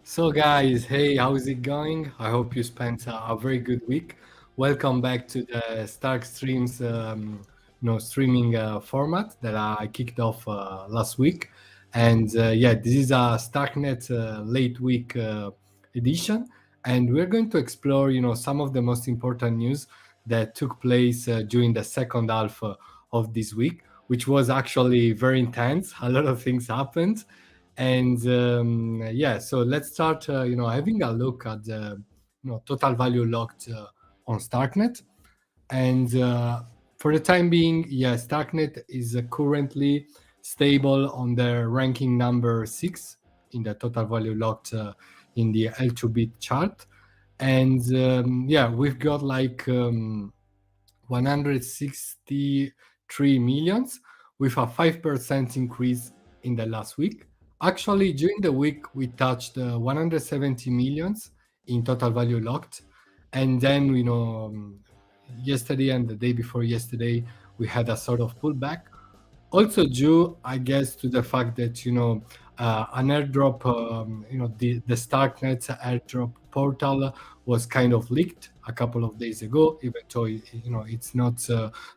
So, guys, hey, how's it going? I hope you spent a very good week. Welcome back to the StarkStreams, streaming format that I kicked off last week. And yeah, this is a Starknet late week edition, and we're going to explore, some of the most important news that took place during the second half of this week, which was actually very intense. A lot of things happened, and yeah, so let's start, having a look at the total value locked on Starknet. And for the time being, yeah, Starknet is currently stable on the ranking number 6 in the total value locked in the L2bit chart. And yeah, we've got like 163 millions with a 5% increase in the last week. Actually, during the week, we touched 170 millions in total value locked. And then, yesterday and the day before yesterday, we had a sort of pullback. Also due, I guess, to the fact that, an airdrop, the Starknet airdrop portal was kind of leaked a couple of days ago, even though, it's not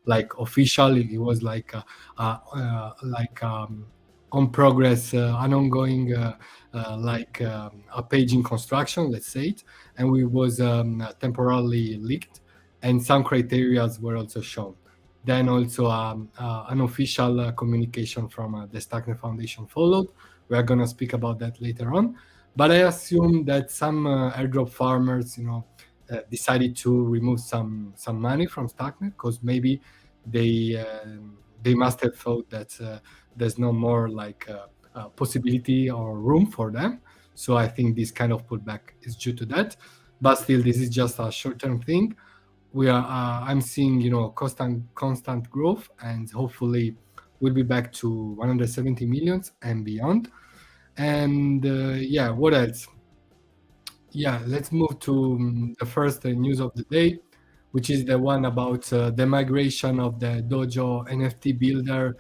like official. It was like, on progress, an ongoing, a page in construction, let's say it, and we was temporarily leaked, and some criterias were also shown. Then also an official communication from the Starknet Foundation followed. We are going to speak about that later on. But I assume that some airdrop farmers, decided to remove some money from Starknet because maybe they must have thought that there's no more like possibility or room for them. So I think this kind of pullback is due to that. But still, this is just a short-term thing. I'm seeing constant growth, and hopefully we'll be back to 170 millions and beyond. And yeah, what else? Yeah, let's move to the first news of the day, which is the one about the migration of the Dojo NFT builder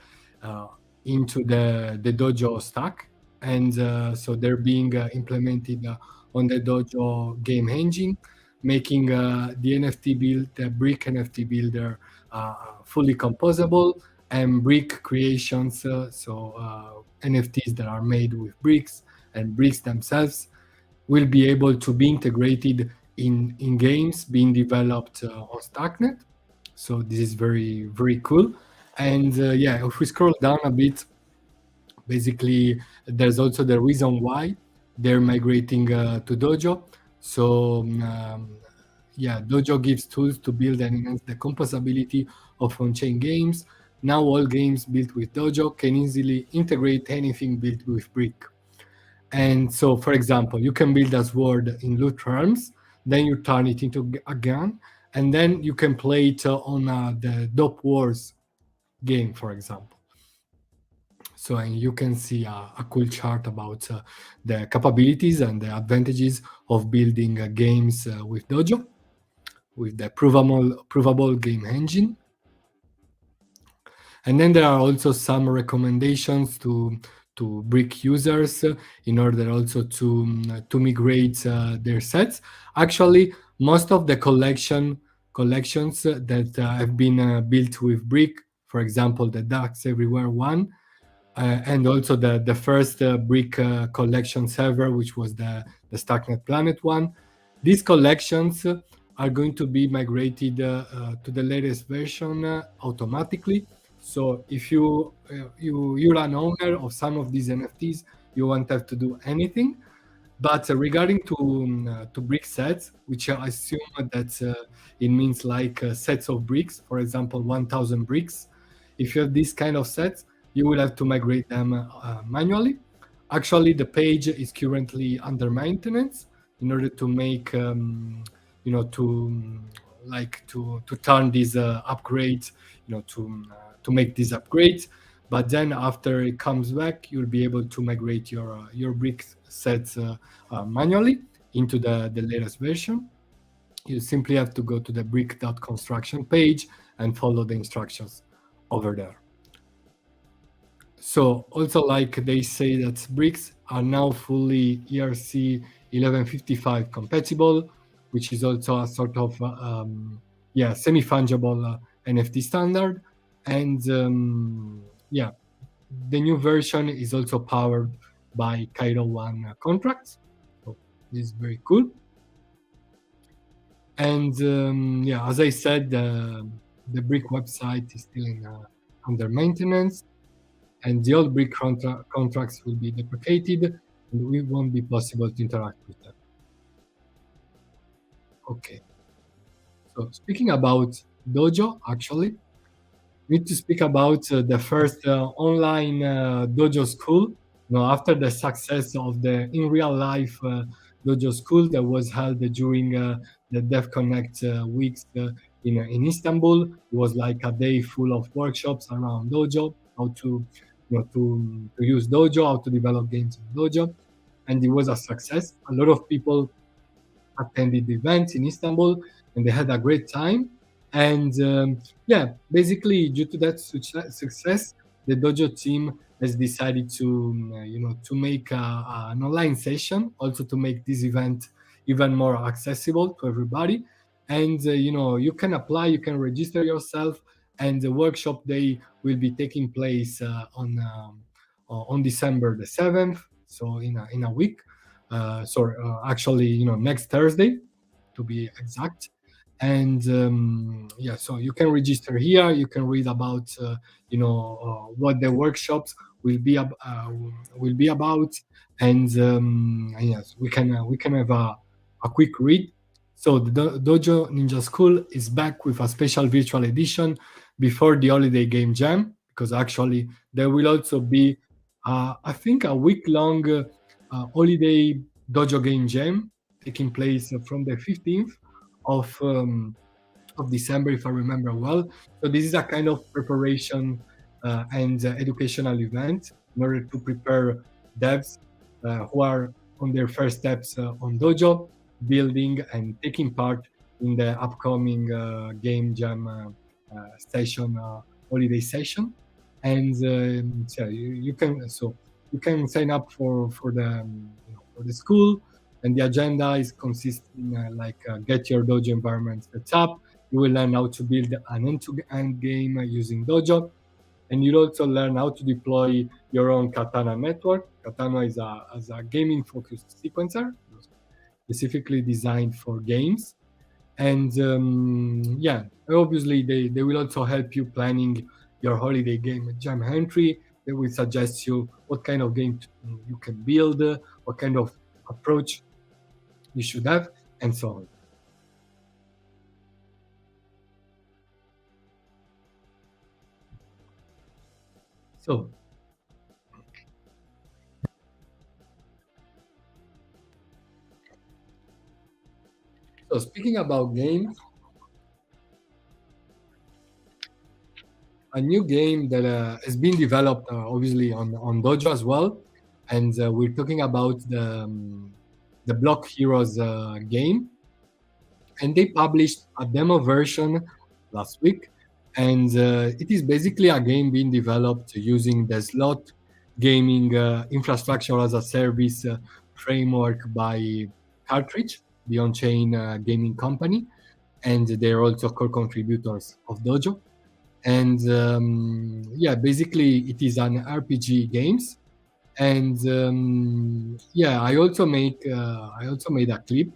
into the Dojo stack. And so they're being implemented on the Dojo game engine, making the NFT build, the brick NFT builder, fully composable, and brick creations, NFTs that are made with bricks and bricks themselves will be able to be integrated in games being developed on Starknet. So this is very, very cool. And yeah, if we scroll down a bit, basically there's also the reason why they're migrating to Dojo. So yeah, Dojo gives tools to build and enhance the composability of on-chain games. Now all games built with Dojo can easily integrate anything built with Brick. And so, for example, you can build a sword in loot realms, then you turn it into a gun, and then you can play it on the Dope Wars game, for example. So, and you can see a cool chart about the capabilities and the advantages of building games with Dojo, with the provable game engine. And then there are also some recommendations to Brick users in order also to migrate their sets. Actually, most of the collections that have been built with Brick, for example, the Ducks Everywhere one, and also the first Brick collection server, which was the Starknet Planet one. These collections are going to be migrated to the latest version automatically. So if you're an owner of some of these NFTs, you won't have to do anything. But regarding to brick sets, which I assume that it means like sets of bricks, for example, 1,000 bricks. If you have these kind of sets, you will have to migrate them manually. Actually, the page is currently under maintenance in order to make to turn these upgrades, to make these upgrades. But then after it comes back, you'll be able to migrate your brick sets manually into the latest version. You simply have to go to the brick.construction page and follow the instructions over there. So also, like they say that bricks are now fully ERC 1155 compatible, which is also a sort of yeah, semi-fungible NFT standard. And yeah, the new version is also powered by Cairo One contracts. So this is very cool. And yeah, as I said, the Brick website is still under maintenance, and the old Brick contracts will be deprecated, and it won't be possible to interact with them. Okay. So speaking about Dojo, actually, we need to speak about the first online Dojo school. After the success of the in real life Dojo school that was held during the Dev Connect weeks in Istanbul, it was like a day full of workshops around Dojo, how to to use Dojo, how to develop games in Dojo, and it was a success. A lot of people attended the event in Istanbul, and they had a great time. And yeah, basically, due to that success, the Dojo team has decided to, to make an online session, also to make this event even more accessible to everybody. And you can apply, you can register yourself, and the workshop day will be taking place on December the 7th, so in a week. Sorry, actually, next Thursday, to be exact. And yeah, so you can register here. You can read about what the workshops will be about, and yes, we can have a quick read. So the Dojo Ninja School is back with a special virtual edition before the holiday game jam, because actually there will also be, I think, a week long holiday Dojo game jam taking place from the 15th of December, if I remember well. So this is a kind of preparation and educational event in order to prepare devs who are on their first steps on Dojo, building and taking part in the upcoming game jam session, holiday session. And so you can sign up for the for the school, and the agenda is consisting like get your Dojo environment set up. You will learn how to build an end-to-end game using Dojo, and you'll also learn how to deploy your own Katana network. Katana is a gaming-focused sequencer, specifically designed for games. And yeah, obviously they will also help you planning your holiday game jam entry. They will suggest you what kind of game you can build, what kind of approach you should have, and so on. So, so speaking about games, a new game that has been developed obviously on Dojo as well, and we're talking about the Block Heroes game, and they published a demo version last week, and it is basically a game being developed using the slot gaming infrastructure as a service framework by Cartridge, the on-chain gaming company, and they're also core contributors of Dojo. And yeah, basically it is an RPG games. And yeah, I also made a clip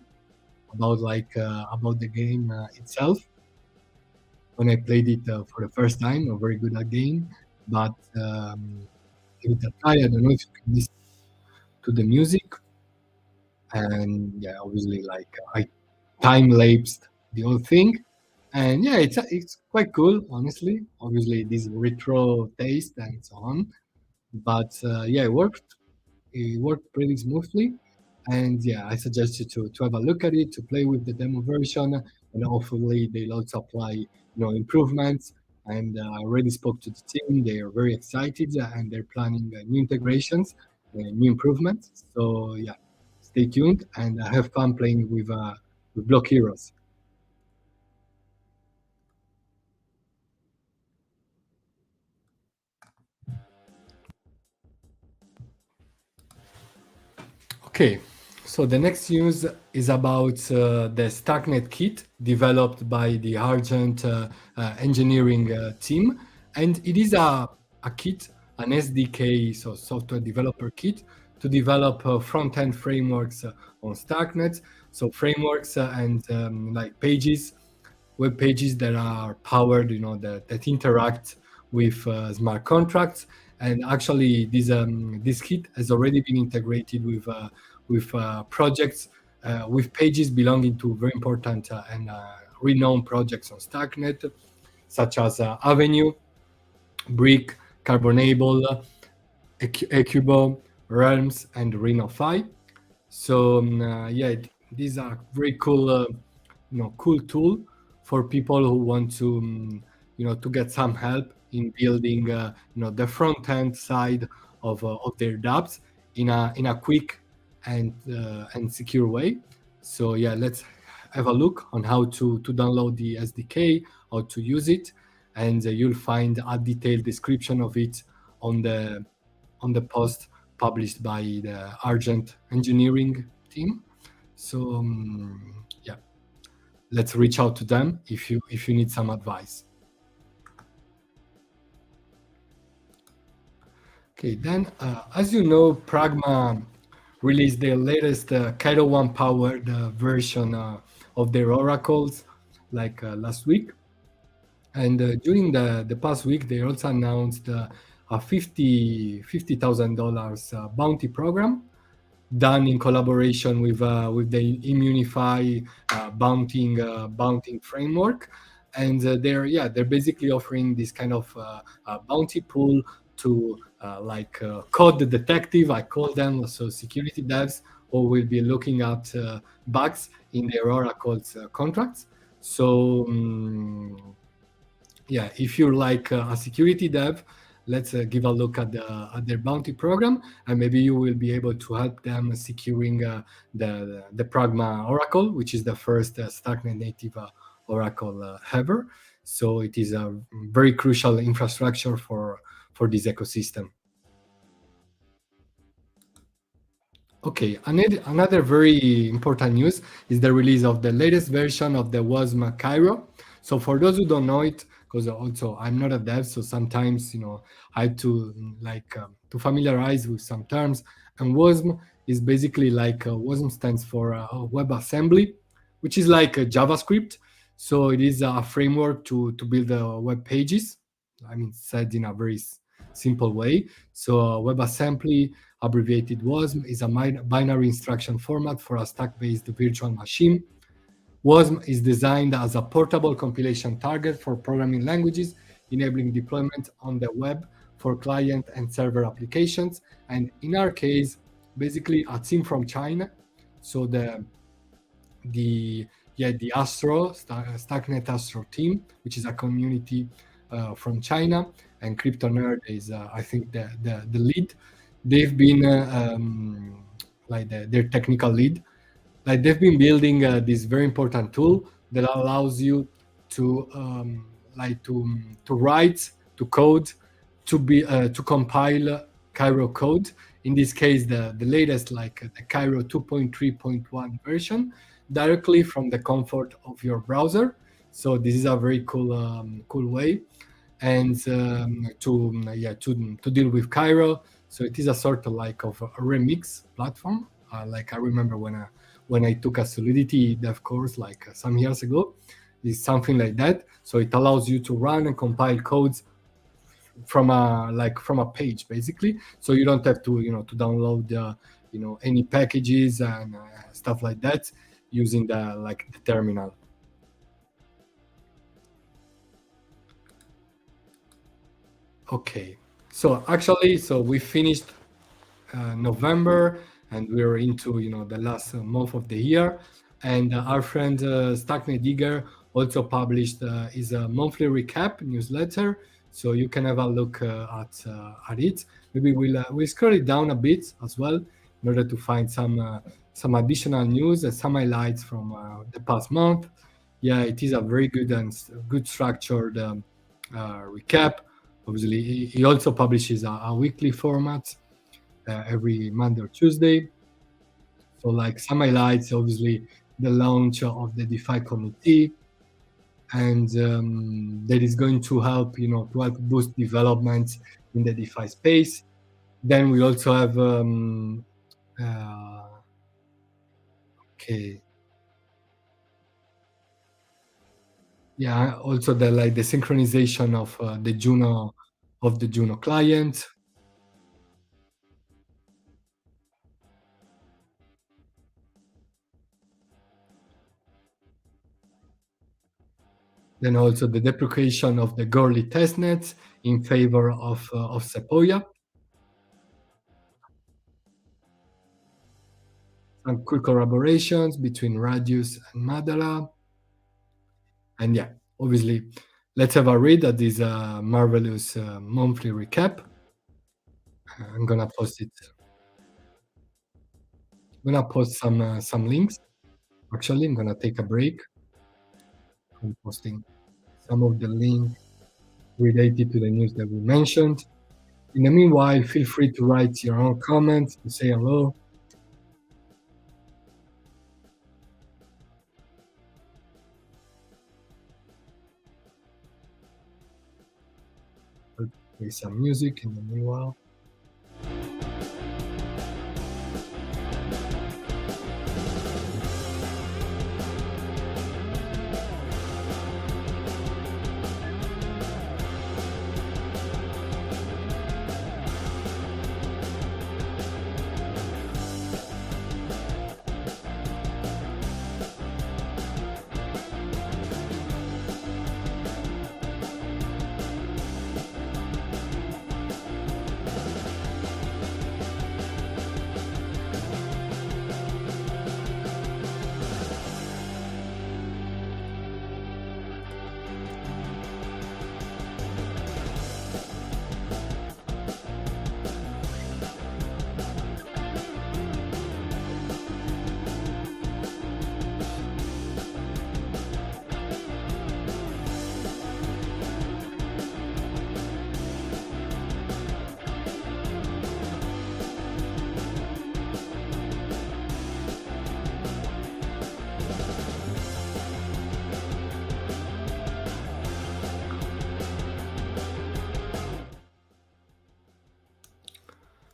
about the game itself when I played it for the first time. A very good at game, but give it a try. I don't know if you can listen to the music. And yeah, obviously, like I time lapsed the whole thing, and yeah, it's quite cool, honestly. Obviously, this retro taste and so on, but yeah, it worked pretty smoothly. And yeah, I suggest you to have a look at it, to play with the demo version, and hopefully they'll also apply improvements. And I already spoke to the team; they are very excited, and they're planning new integrations, new improvements. So yeah, stay tuned and have fun playing with Block Heroes. Okay, so the next news is about the Starknet kit developed by the Argent engineering team. And it is a kit, an SDK, so software developer kit, to develop front-end frameworks on Starknet. So frameworks and like pages, web pages that are powered, that interact with smart contracts. And actually, this kit has already been integrated with projects, with pages belonging to very important and renowned projects on Starknet, such as Avenue, Brick, Carbonable, Ecubo, Realms, and Reno5. So yeah, these are very cool, cool tool for people who want to, to get some help in building, the front end side of their dApps in a quick and secure way. So yeah, let's have a look on how to download the SDK, how to use it, and you'll find a detailed description of it on the post published by the Argent engineering team. So yeah, let's reach out to them if you need some advice. Okay, then as you know, Pragma released their latest Cairo 1 powered version of their oracles like last week. And during the past week, they also announced a $50,000 bounty program done in collaboration with the Immunify bounting framework. And they're basically offering this kind of bounty pool to code detective, I call them, so security devs who will be looking at bugs in their oracle's contracts. So yeah, if you're like a security dev, let's give a look at their bounty program, and maybe you will be able to help them securing the Pragma Oracle, which is the first Starknet native Oracle ever. So it is a very crucial infrastructure for this ecosystem. Okay, another very important news is the release of the latest version of the WASM Cairo. So for those who don't know it, because also I'm not a dev, so sometimes I have to to familiarize with some terms. And WASM is basically WASM stands for WebAssembly, which is like a JavaScript. So it is a framework to build web pages. I mean, said in a very simple way. So WebAssembly, abbreviated WASM, is a binary instruction format for a stack-based virtual machine. WASM is designed as a portable compilation target for programming languages, enabling deployment on the web for client and server applications. And in our case, basically a team from China. So the Starknet Astro team, which is a community from China, and Crypto Nerd is I think the lead. They've been their technical lead. Like they've been building this very important tool that allows you to write, to code, to compile Cairo code. In this case, the latest, like the Cairo 2.3.1 version, directly from the comfort of your browser. So this is a very cool way, and to deal with Cairo. So it is a sort of a remix platform. Like I remember when I took a Solidity dev course some years ago, it's something like that. So it allows you to run and compile codes from a page basically. So you don't have to to download any packages and stuff like that using the terminal. Okay, so actually, we finished November, and we're into the last month of the year. And our friend Starknet Digger also published his monthly recap newsletter, so you can have a look at it. Maybe we'll scroll it down a bit as well in order to find some additional news and some highlights from the past month. Yeah, it is a very good and good structured recap. Obviously, he also publishes a weekly format every Monday or Tuesday. So like some highlights, obviously the launch of the DeFi committee, and that is going to help, to help boost developments in the DeFi space. Then we also have uh, okay, yeah, also the synchronization of the Juno client. Then also the deprecation of the Goerli testnet in favor of Sequoia. Some cool collaborations between Radius and Madara. And yeah, obviously, let's have a read at this marvelous monthly recap. I'm gonna post it. I'm gonna post some links. Actually, I'm gonna take a break from posting some of the links related to the news that we mentioned. In the meanwhile, feel free to write your own comments, to say hello. I'll play some music in the meanwhile.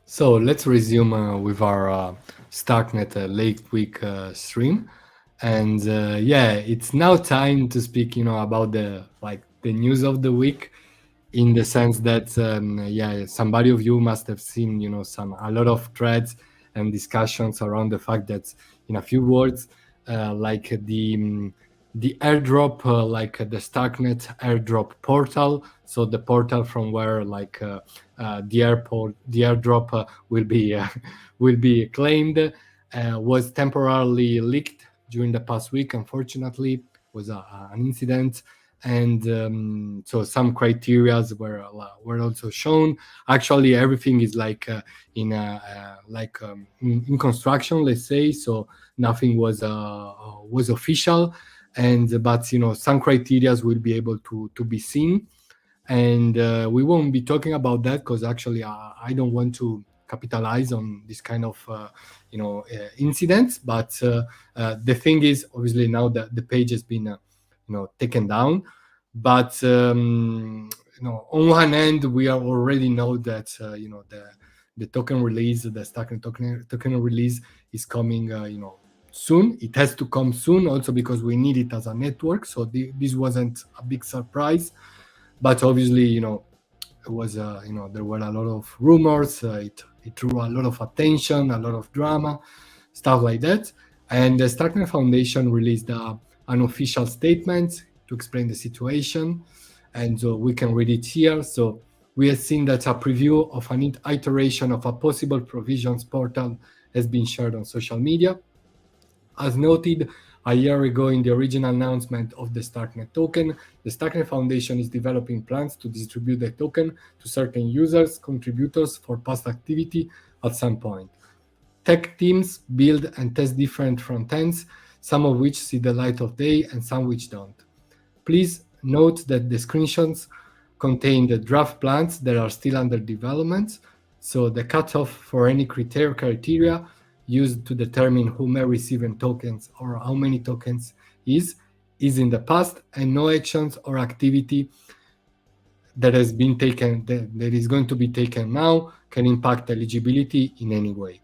So let's resume with our Starknet late week stream, and yeah, it's now time to speak, about the news of the week, in the sense that yeah, somebody of you must have seen, some a lot of threads and discussions around the fact that, in a few words, like the airdrop, the Starknet airdrop portal, so the portal from where the airdrop will be will be claimed, was temporarily leaked during the past week. Unfortunately, was an incident, and so some criterias were also shown. Actually, everything is in construction, let's say. So nothing was official, and but some criterias will be able to be seen, and we won't be talking about that because actually I don't want to capitalize on this kind of incidents. But the thing is, obviously, now that the page has been taken down, but on one end we are already know that the token release, the Starknet token release is coming soon. It has to come soon, also because we need it as a network. So this wasn't a big surprise, but obviously it was there were a lot of rumors. It drew a lot of attention, a lot of drama, stuff like that. And the Starknet Foundation released an official statement to explain the situation, and we can read it here. So we have seen that a preview of an iteration of a possible provisions portal has been shared on social media. As noted a year ago in the original announcement of the Starknet token, the Starknet Foundation is developing plans to distribute the token to certain users, contributors for past activity at some point. Tech teams build and test different front ends, some of which see the light of day and some which don't. Please note that the screenshots contain the draft plans that are still under development, so the cutoff for any criteria used to determine who may receive in tokens or how many tokens is in the past, and no actions or activity that has been taken that is going to be taken now can impact eligibility in any way.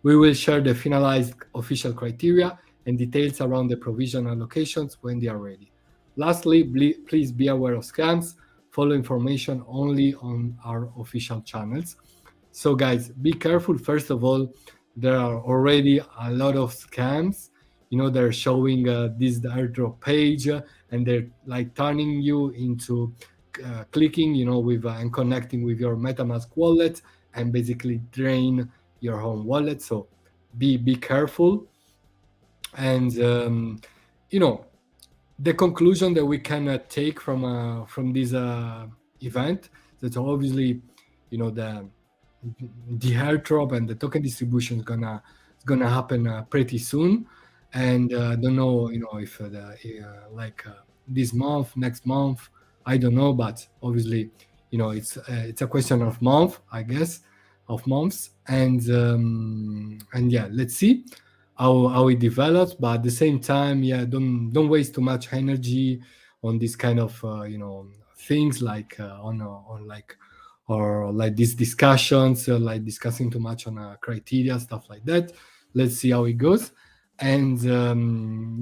We will share the finalized official criteria and details around the provisional allocations when they are ready. Lastly, please be aware of scams. Follow information only on our official channels. So guys, be careful. First of all, there are already a lot of scams. They're showing this airdrop page, and they're like turning you into clicking, with and connecting with your MetaMask wallet, and basically drain your home wallet. So be careful. And the conclusion that we can take from this event, that obviously the airdrop and the token distribution is gonna happen pretty soon. And don't know if this month, next month, I don't know, but obviously it's a question of month, I guess, of months. And yeah, let's see how it develops. But at the same time, yeah, don't waste too much energy on this kind of things, like on like, or like these discussions, like discussing too much on criteria, stuff like that. Let's see how it goes. And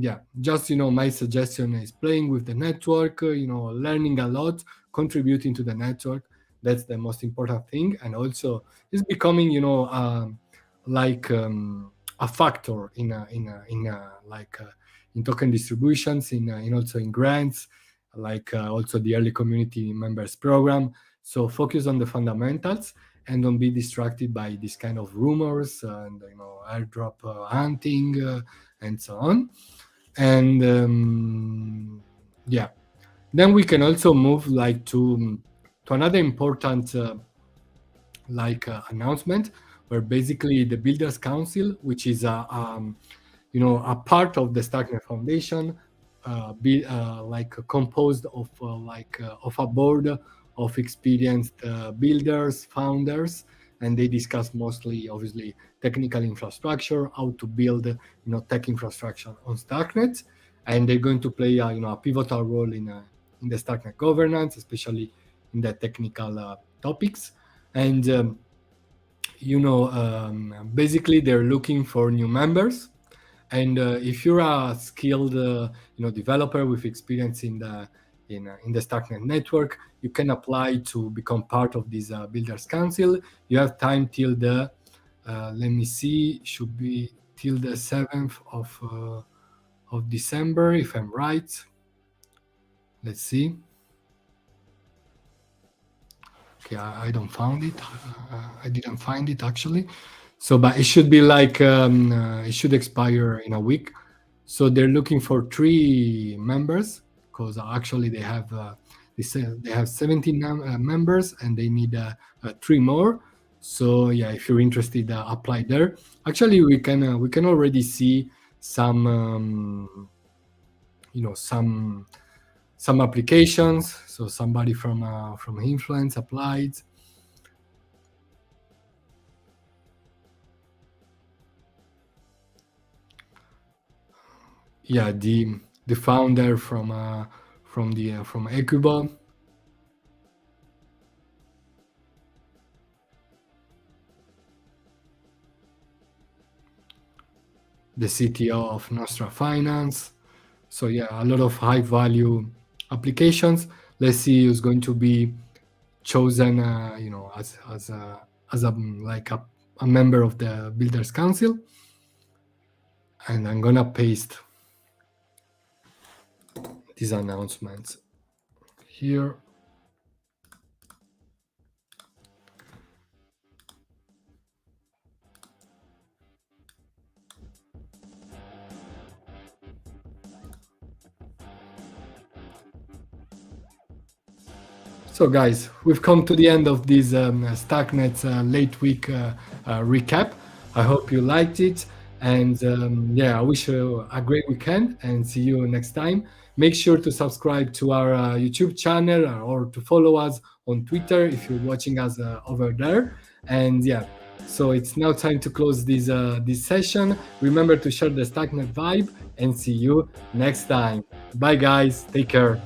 yeah, just my suggestion is playing with the network, learning a lot, contributing to the network. That's the most important thing. And also is becoming like a factor in token distributions, in also in grants, like also the early community members program. So focus on the fundamentals and don't be distracted by this kind of rumors and airdrop hunting and so on. And yeah, then we can also move like to another important announcement, where basically the Builders Council, which is a part of the Starknet Foundation, composed of a board of experienced builders, founders, and they discuss mostly, obviously, technical infrastructure, how to build, tech infrastructure on Starknet, and they're going to play, a pivotal role in the Starknet governance, especially in the technical topics. And basically, they're looking for new members. And if you're a skilled, developer with experience in the Starknet network, you can apply to become part of this Builders Council. You have time till the, let me see, should be till the 7th of December, if I'm right. Let's see. Okay, I don't found it. I didn't find it actually. So, but it should be like it should expire in a week. So they're looking for 3 members, because actually they have 17 members and they need 3 more. So yeah, if you're interested, apply there. Actually, we can already see some some applications. So somebody from Influence applied. Yeah, the founder from Ecubo. The CTO of Nostra Finance. So yeah, a lot of high value applications. Let's see who's going to be chosen, as a member of the Builders Council. And I'm gonna paste these announcements here. So guys, we've come to the end of this Starknet late week recap. I hope you liked it. And yeah, I wish you a great weekend and see you next time. Make sure to subscribe to our YouTube channel, or to follow us on Twitter if you're watching us over there. And yeah, So it's now time to close this session. Remember to share the Starknet vibe and see you next time. Bye guys, take care.